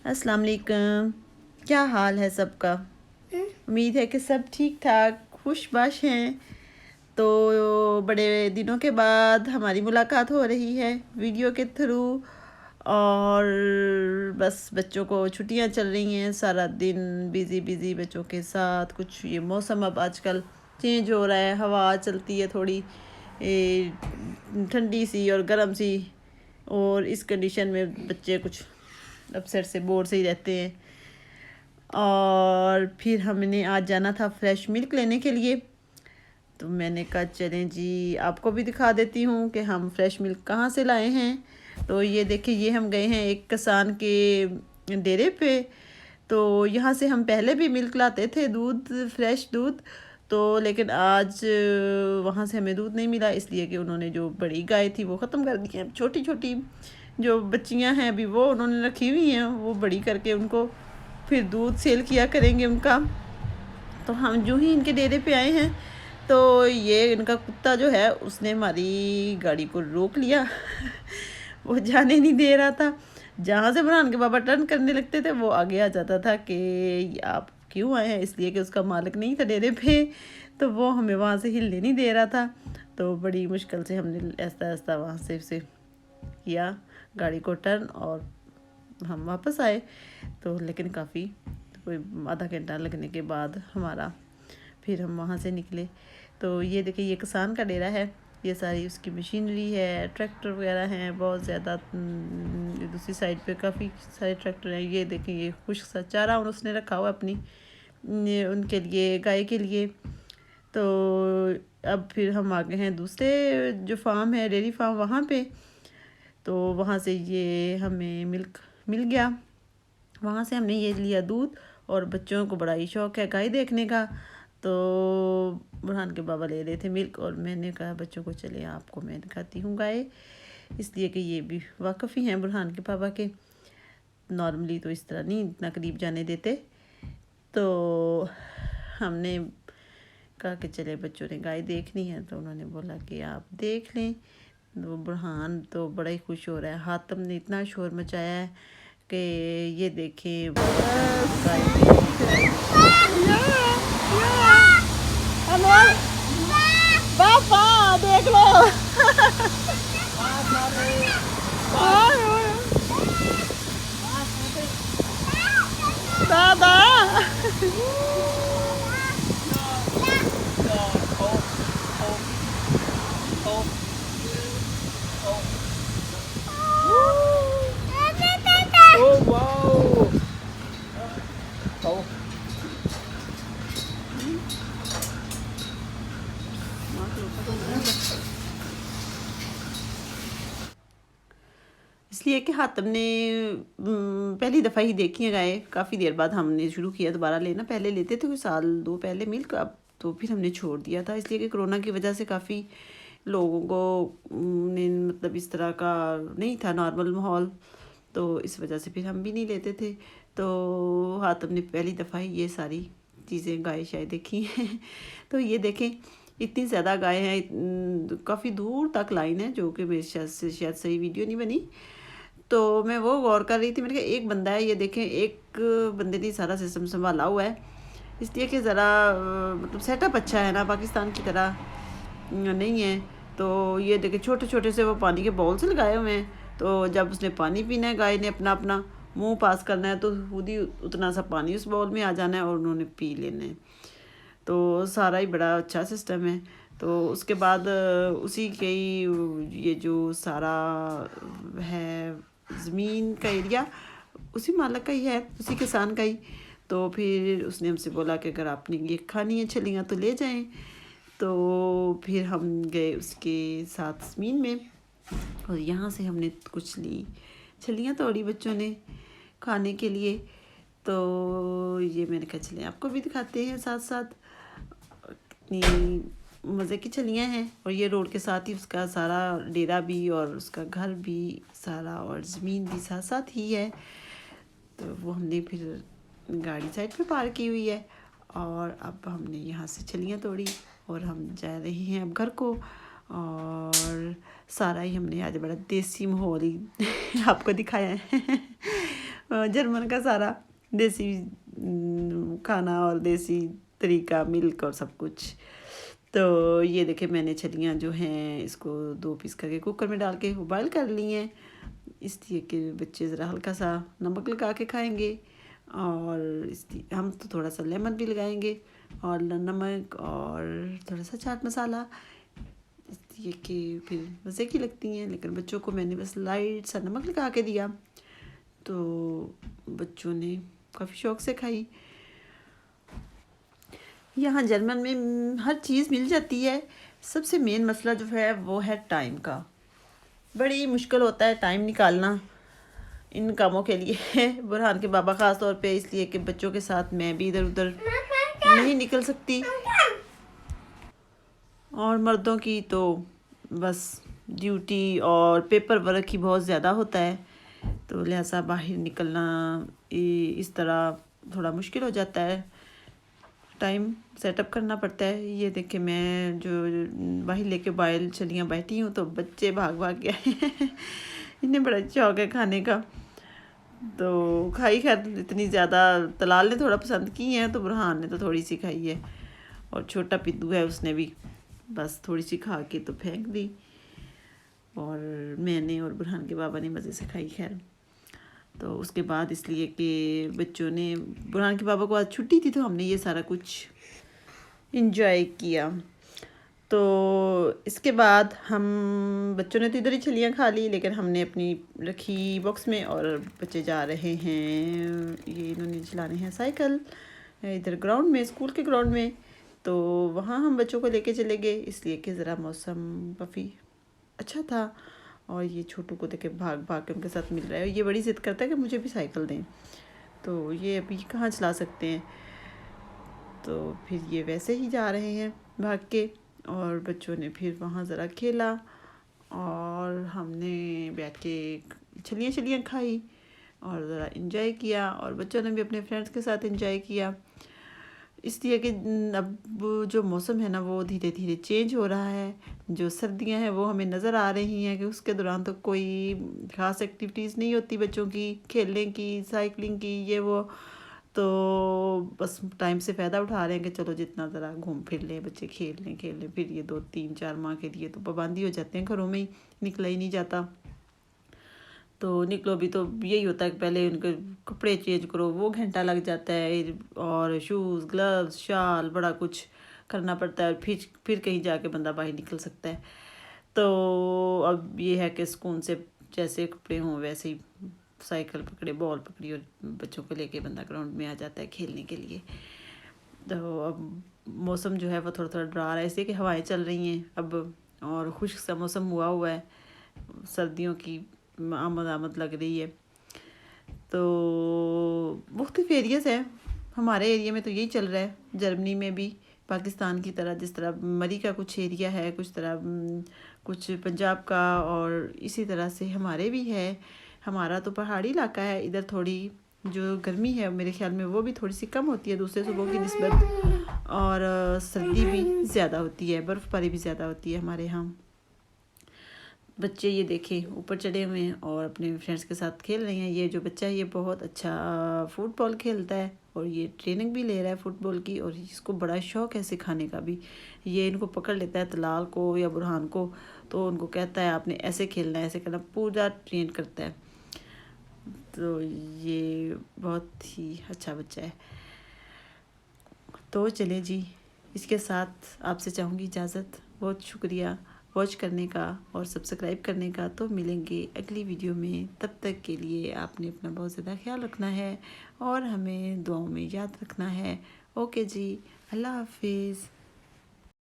अस्सलाम वालेकुम। क्या हाल है सबका? उम्मीद है कि सब ठीक ठाक खुशबाश हैं। तो बड़े दिनों के बाद हमारी मुलाकात हो रही है वीडियो के थ्रू। और बस बच्चों को छुट्टियां चल रही हैं, सारा दिन बिज़ी बिज़ी बच्चों के साथ। कुछ ये मौसम अब आजकल चेंज हो रहा है, हवा चलती है थोड़ी ठंडी सी और गर्म सी, और इस कंडीशन में बच्चे कुछ अपसेट से बोर से ही रहते हैं। और फिर हमने आज जाना था फ्रेश मिल्क लेने के लिए, तो मैंने कहा चलें जी आपको भी दिखा देती हूँ कि हम फ्रेश मिल्क कहाँ से लाए हैं। तो ये देखिए, ये हम गए हैं एक किसान के डेरे पे। तो यहाँ से हम पहले भी मिल्क लाते थे, दूध, फ्रेश दूध। तो लेकिन आज वहाँ से हमें दूध नहीं मिला, इसलिए कि उन्होंने जो बड़ी गाय थी वो ख़त्म कर दी है। छोटी छोटी जो बच्चियाँ हैं अभी वो उन्होंने रखी हुई हैं, वो बड़ी करके उनको फिर दूध सेल किया करेंगे उनका। तो हम जो ही इनके डेरे पे आए हैं, तो ये इनका कुत्ता जो है उसने हमारी गाड़ी को रोक लिया वो जाने नहीं दे रहा था। जहाँ से बुरहान के बाबा टर्न करने लगते थे वो आगे आ जाता था कि आप क्यों आए हैं, इसलिए कि उसका मालिक नहीं था डेरे पे। तो वो हमें वहाँ से हिलने नहीं दे रहा था। तो बड़ी मुश्किल से हमने ऐसा ऐसा वहाँ से उसे किया गाड़ी को टर्न, और हम वापस आए। तो लेकिन काफ़ी कोई आधा घंटा लगने के बाद हमारा फिर हम वहाँ से निकले। तो ये देखिए, ये किसान का डेरा है, ये सारी उसकी मशीनरी है, ट्रैक्टर वगैरह हैं बहुत ज़्यादा। दूसरी साइड पे काफ़ी सारे ट्रैक्टर हैं। ये देखिए, ये खुश्क सा चारा उसने रखा हुआ अपनी उनके लिए, गाय के लिए। तो अब फिर हम आ गए हैं दूसरे जो फार्म है, डेयरी फार्म, वहाँ पे। तो वहाँ से ये हमें मिल्क मिल गया। वहाँ से हमने ये लिया दूध, और बच्चों को बड़ा ही शौक़ है गाय देखने का। तो बुरहान के बाबा ले रहे थे मिल्क, और मैंने कहा बच्चों को चले आपको मैं दिखाती हूँ गाय, इसलिए कि ये भी वाकिफ़ ही हैं बुरहान के पापा के। नॉर्मली तो इस तरह नहीं इतना करीब जाने देते। तो हमने कहा कि चले बच्चों ने गाय देखनी है, तो उन्होंने बोला कि आप देख लें। तो बुरहान तो बड़ा ही खुश हो रहा है। हातिम ने इतना शोर मचाया है कि ये देखें गाय पापा देख लो दादा इसलिए कि हातिम ने पहली दफ़ा ही देखी है गाय। काफ़ी देर बाद हमने शुरू किया दोबारा लेना। पहले लेते थे कोई साल दो पहले मिल्क, अब तो फिर हमने छोड़ दिया था, इसलिए कि कोरोना की वजह से काफ़ी लोगों को ने मतलब इस तरह का नहीं था नॉर्मल माहौल, तो इस वजह से फिर हम भी नहीं लेते थे। तो हातिम ने पहली दफ़ा ही ये सारी चीज़ें गाय शायद देखी हैं तो ये देखें, इतनी ज़्यादा गाय हैं, काफ़ी दूर तक लाइन है, जो कि मेरे शायद सही वीडियो नहीं बनी। तो मैं वो गौर कर रही थी, मैंने कहा एक बंदा है, ये देखें एक बंदे ने सारा सिस्टम संभाला हुआ है, इसलिए कि ज़रा मतलब सेटअप अच्छा है ना, पाकिस्तान की तरह नहीं है। तो ये देखें छोटे छोटे से वो पानी के बाउल से लगाए हुए हैं। तो जब उसने पानी पीना है, गाय ने अपना अपना मुंह पास करना है, तो खुद ही उतना सा पानी उस बाउल में आ जाना है और उन्होंने पी लेना है। तो सारा ही बड़ा अच्छा सिस्टम है। तो उसके बाद उसी के ही ये जो सारा है ज़मीन का एरिया उसी मालिक का ही है, उसी किसान का ही। तो फिर उसने हमसे बोला कि अगर आपने ये खानी है छलियाँ तो ले जाएं। तो फिर हम गए उसके साथ ज़मीन में, और यहाँ से हमने कुछ ली छलियाँ तोड़ी बच्चों ने खाने के लिए। तो ये मैंने कहा चलें आपको भी दिखाते हैं साथ साथ, कितनी मज़े की छलियाँ हैं। और ये रोड के साथ ही उसका सारा डेरा भी और उसका घर भी सारा, और ज़मीन भी साथ साथ ही है। तो वो हमने फिर गाड़ी साइड पे पार्क की हुई है, और अब हमने यहाँ से छलियाँ तोड़ी और हम जा रहे हैं अब घर को। और सारा ही हमने आज बड़ा देसी माहौल ही आपको दिखाया है जर्मन का सारा देसी खाना और देसी तरीका, मिल्क और सब कुछ। तो ये देखे मैंने छलियाँ जो हैं इसको 2 पीस करके कुकर में डाल के बॉयल कर ली हैं, इसलिए कि बच्चे ज़रा हल्का सा नमक लगा के खाएंगे, और इसलिए हम तो थोड़ा सा लेमन भी लगाएंगे और नमक और थोड़ा सा चाट मसाला, इसलिए कि फिर मज़े की लगती हैं। लेकिन बच्चों को मैंने बस लाइट सा नमक लगा के दिया, तो बच्चों ने काफ़ी शौक़ से खाई। यहाँ जर्मन में हर चीज़ मिल जाती है, सबसे मेन मसला जो है वो है टाइम का। बड़ी मुश्किल होता है टाइम निकालना इन कामों के लिए बुरहान के बाबा ख़ास तौर पे, इसलिए कि बच्चों के साथ मैं भी इधर उधर नहीं निकल सकती, और मर्दों की तो बस ड्यूटी और पेपर वर्क ही बहुत ज़्यादा होता है, तो लिहाजा बाहर निकलना इस तरह थोड़ा मुश्किल हो जाता है, टाइम सेटअप करना पड़ता है। ये देखे मैं जो बाहर लेके बॉयल छलियाँ बैठी हूँ, तो बच्चे भाग भाग के आए हैं इन्हें बड़ा शौक है खाने का, तो खाई। खैर इतनी ज़्यादा तलाल ने थोड़ा पसंद की है, तो बुरहान ने तो थोड़ी सी खाई है, और छोटा पिद्दू है उसने भी बस थोड़ी सी खा के तो फेंक दी, और मैंने और बुरहान के बाबा ने मज़े से खाई। खैर तो उसके बाद इसलिए कि बच्चों ने, बुरहान के बाबा को आज छुट्टी थी, तो हमने ये सारा कुछ इंजॉय किया। तो इसके बाद हम बच्चों ने तो इधर ही छलियाँ खा ली, लेकिन हमने अपनी रखी बॉक्स में, और बच्चे जा रहे हैं, ये इन्होंने चलाने हैं साइकिल इधर ग्राउंड में, स्कूल के ग्राउंड में, तो वहाँ हम बच्चों को लेके चले गए, इसलिए कि ज़रा मौसम काफ़ी अच्छा था। और ये छोटू को देखे भाग भाग के उनके साथ मिल रहा है, ये बड़ी ज़िद करता है कि मुझे भी साइकिल दें, तो ये अभी कहाँ चला सकते हैं, तो फिर ये वैसे ही जा रहे हैं भाग के, और बच्चों ने फिर वहाँ ज़रा खेला, और हमने बैठ के छलियाँ खाई और ज़रा इंजॉय किया, और बच्चों ने भी अपने फ्रेंड्स के साथ इंजॉय किया, इसलिए कि अब जो मौसम है ना वो धीरे धीरे चेंज हो रहा है। जो सर्दियां हैं वो हमें नज़र आ रही हैं कि उसके दौरान तो कोई ख़ास एक्टिविटीज़ नहीं होती बच्चों की, खेलने की, साइकिलिंग की, ये वो, तो बस टाइम से फ़ायदा उठा रहे हैं कि चलो जितना ज़रा घूम फिर लें, बच्चे खेल लें। फिर ये 2-3-4 माह के लिए तो पाबंदी हो जाते हैं, घरों में ही निकला ही नहीं जाता, तो निकलो भी तो यही होता है कि पहले उनके कपड़े चेंज करो, वो घंटा लग जाता है, और शूज़, ग्लव्स, शाल, बड़ा कुछ करना पड़ता है, फिर कहीं जाके बंदा बाहर निकल सकता है। तो अब ये है कि सुकून से जैसे कपड़े हों वैसे ही साइकिल पकड़े, बॉल पकड़ी, और बच्चों को लेके बंदा ग्राउंड में आ जाता है खेलने के लिए। तो अब मौसम जो है वो थोड़ा थोड़ा डरा रहा है, इसलिए कि हवाएं चल रही हैं अब, और खुश्क सा मौसम हुआ है, सर्दियों की आमद लग रही है। तो मुख्तलिफ एरियाज़ है, हमारे एरिया में तो यही चल रहा है, जर्मनी में भी पाकिस्तान की तरह, जिस तरह मरी का कुछ एरिया है, कुछ पंजाब का, और इसी तरह से हमारे भी है। हमारा तो पहाड़ी इलाका है, इधर थोड़ी जो गर्मी है मेरे ख्याल में वो भी थोड़ी सी कम होती है दूसरे सूबों की निस्बत, और सर्दी भी ज़्यादा होती है, बर्फ़बारी भी ज़्यादा होती है हमारे यहाँ। बच्चे ये देखें ऊपर चढ़े हुए हैं और अपने फ्रेंड्स के साथ खेल रहे हैं। ये जो बच्चा है ये बहुत अच्छा फुटबॉल खेलता है, और ये ट्रेनिंग भी ले रहा है फुटबॉल की, और इसको बड़ा शौक़ है सिखाने का भी। ये इनको पकड़ लेता है, तलाल को या बुरहान को, तो उनको कहता है आपने ऐसे खेलना है, ऐसे करना, पूरा ट्रेन करता है। तो ये बहुत ही अच्छा बच्चा है। तो चले जी, इसके साथ आपसे चाहूँगी इजाज़त। बहुत शुक्रिया वॉच करने का और सब्सक्राइब करने का। तो मिलेंगे अगली वीडियो में, तब तक के लिए आपने अपना बहुत ज़्यादा ख्याल रखना है और हमें दुआओं में याद रखना है। ओके जी, अल्लाह हाफिज़।